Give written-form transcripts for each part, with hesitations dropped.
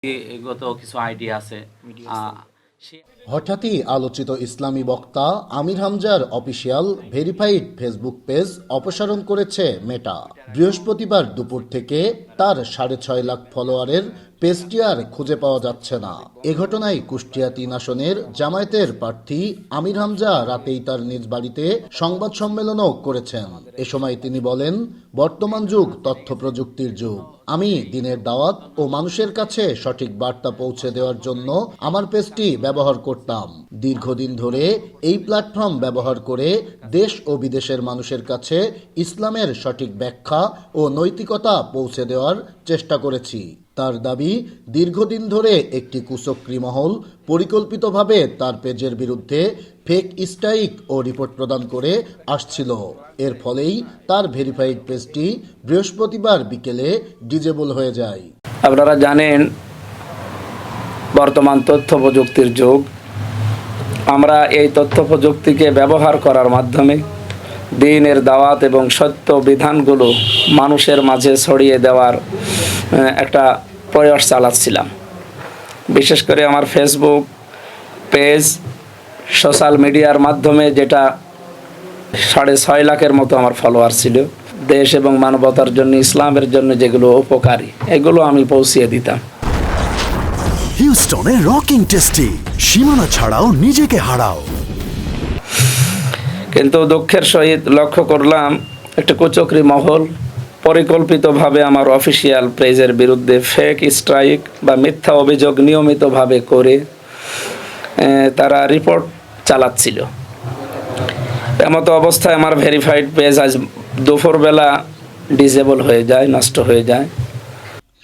গত কিছু আইডিয়া আছে। হঠাৎই আলোচিত ইসলামী বক্তা আমির হামজার অফিসিয়াল ভেরিফাইড ফেসবুক পেজ অপসারণ করেছে মেটা। বৃহস্পতিবার দুপুর থেকে তার 6.5 লাখ ফলোয়ারের পেজটি আর খুঁজে পাওয়া যাচ্ছে না। এ ঘটনায় কুষ্টিয়া 3 আসনের জামায়াতের প্রার্থী আমির হামজা রাতেই তার নিজ বাড়িতে সংবাদ সম্মেলনও করেছেন। এ সময় তিনি বলেন, বর্তমান যুগ তথ্য প্রযুক্তির যুগ। আমি দিনের দাওয়াত ও মানুষের কাছে সঠিক বার্তা পৌঁছে দেওয়ার জন্য আমার পেজটি ব্যবহার করতাম। দীর্ঘদিন ধরে এই প্ল্যাটফর্ম ব্যবহার করে দেশ ও বিদেশের মানুষের কাছে ইসলামের সঠিক ব্যাখ্যা ও নৈতিকতা পৌঁছে দেওয়ার চেষ্টা করেছি। তার দাবি, দীর্ঘদিন ধরে একটি কুচক্রী মহল পরিকল্পিতভাবে তার পেজের বিরুদ্ধে ফেক স্ট্রাইক ও রিপোর্ট প্রদান করে আসছিল। এর ফলেই তার ভেরিফাইড পেজটি বৃহস্পতিবার বিকেলে ডিজেবল হয়ে যায়। আপনারা জানেন, বর্তমান তথ্য প্রযুক্তির যুগ। আমরা এই তথ্য প্রযুক্তিকে ব্যবহার করার মাধ্যমে দ্বীনের দাওয়াত এবং সত্য বিধানগুলো মানুষের মাঝে ছড়িয়ে দেওয়ার একটা প্রয়াস চালাচ্ছিলাম। বিশেষ করে আমার ফেসবুক পেজ সোশ্যাল মিডিয়ার মাধ্যমে, যেটা 6.5 লাখের মতো আমার ফলোয়ার ছিল, দেশ এবং মানবতার জন্য, ইসলামের জন্য যেগুলো উপকারী, এগুলো আমি পৌঁছিয়ে দিতাম। হিউস্টনে রকিং টেস্টি, সীমানা ছাড়াও নিজেকে হারাও। কিন্তু দুঃখের সহিত লক্ষ্য করলাম, একটা কুচক্রী মহল পরিকল্পিতভাবে আমার অফিসিয়াল পেজের বিরুদ্ধে ফেক স্ট্রাইক বা মিথ্যা অভিযোগ নিয়মিতভাবে করে তারা রিপোর্ট চালাচ্ছিল। এমতো অবস্থায় আমার ভেরিফাইড পেজ আজ দুপুরবেলা ডিসেবল হয়ে যায়, নষ্ট হয়ে যায়।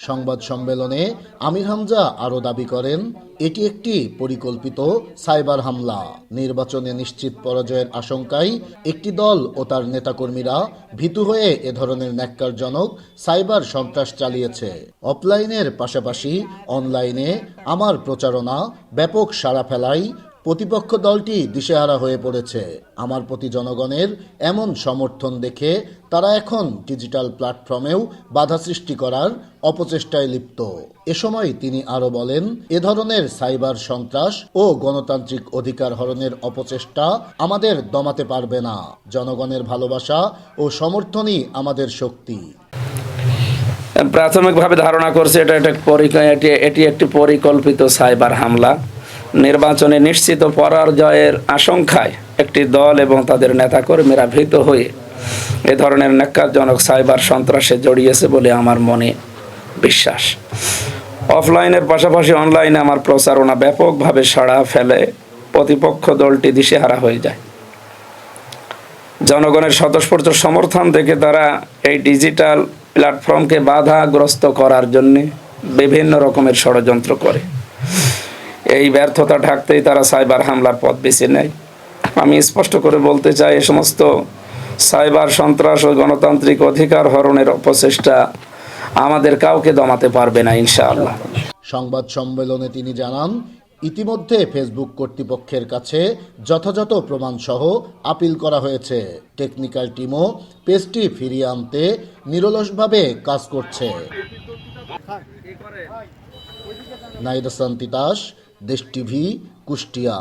সংবাদ সম্মেলনে আমির হামজা আরও দাবি করেন, এটি একটি পরিকল্পিত সাইবার হামলা। নির্বাচনে নিশ্চিত পরাজয়ের আশঙ্কায় একটি দল ও তার নেতাকর্মীরা ভীতু হয়ে এ ধরনের ন্যাক্কারজনক সাইবার সন্ত্রাস চালিয়েছে। অফলাইনের পাশাপাশি অনলাইনে আমার প্রচারণা ব্যাপক সাড়া ফেলায় প্রতিপক্ষ দলটি দিশেহারা হয়ে পড়েছে। আমার প্রতি জনগণের এমন সমর্থন দেখে তারা এখন ডিজিটাল প্ল্যাটফর্মেও বাধা সৃষ্টি করার অপচেষ্টায় লিপ্ত। এ সময় তিনি আরও বলেন, এ ধরনের সাইবার সন্ত্রাস ও গণতান্ত্রিক অধিকার হরণের অপচেষ্টা আমাদের দমাতে পারবে না। জনগণের ভালোবাসা ও সমর্থনই আমাদের শক্তি। প্রাথমিকভাবে ধারণা করছে এটি একটি পরিকল্পিত সাইবার হামলা। নির্বাচনে নিশ্চিত পরাজয়ের আশঙ্কায় একটি দল এবং তাদের নেতাকর্মীরা ভীত হয়ে এ ধরনের ন্যাক্কারজনক সাইবার সন্ত্রাসে জড়িয়েছে বলে আমার মনে বিশ্বাস। অফলাইনের পাশাপাশি অনলাইনে আমার প্রচারণা ব্যাপকভাবে সাড়া ফেলে প্রতিপক্ষ দলটি দিশেহারা হয়ে যায়। জনগণের স্বতঃস্ফূর্ত সমর্থন দেখে তারা এই ডিজিটাল প্ল্যাটফর্মকে বাধাগ্রস্ত করার জন্য বিভিন্ন রকমের ষড়যন্ত্র করে। এই ব্যর্থতা ঢাকতেই তারা সাইবার হামলার পথ বেছে নেয়। আমি স্পষ্ট করে বলতে চাই, এ সমস্ত সাইবার সন্ত্রাস ও গণতান্ত্রিক অধিকার হরণের অপচেষ্টা আমাদের কাউকে দমাতে পারবে না, ইনশাআল্লাহ। সংবাদ সম্মেলনে তিনি জানান, ইতিমধ্যে ফেসবুক কর্তৃপক্ষের কাছে যথাযথ প্রমাণসহ আপিল করা হয়েছে। টেকনিক্যাল টিমও পেজটি ফিরিয়ে আনতে নিরলসভাবে কাজ করছে। নাইদ হাসান তিতাস, দেশ টিভি, কুষ্টিয়া।